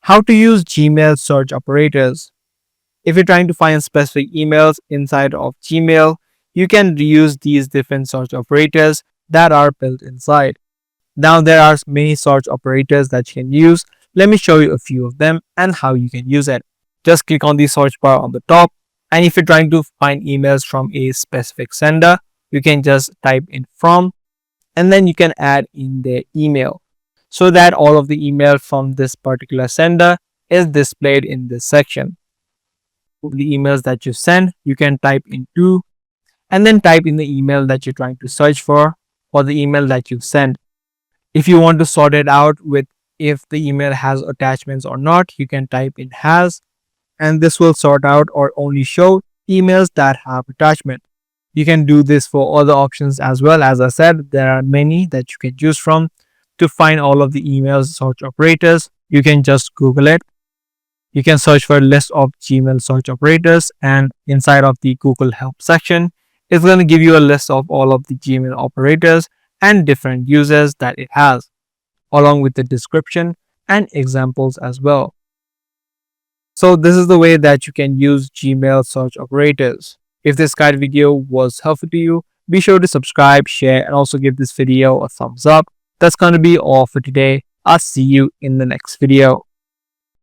How to use Gmail search operators. If you're trying to find specific emails inside of Gmail, you can use these different search operators that are built inside. Now there are many search operators that you can use. Let me show you a few of them and how you can use it. Just click on the search bar on the top, and if you're trying to find emails from a specific sender, you can just type in from, and then you can add in their email so that all of the email from this particular sender is displayed in this section. The emails that you send, you can type into and then type in the email that you're trying to search for or the email that you send. If you want to sort it out with if the email has attachments or not, you can type in has, and this will sort out or only show emails that have attachment. You can do this for other options as well. As I said, there are many that you can choose from. To find all of the emails search operators, you can just Google it. You can search for a list of Gmail search operators, and inside of the Google Help section, it's going to give you a list of all of the Gmail operators and different uses that it has, along with the description and examples as well. So this is the way that you can use Gmail search operators. If this guide video was helpful to you, be sure to subscribe, share, and also give this video a thumbs up. That's going to be all for today. I'll see you in the next video.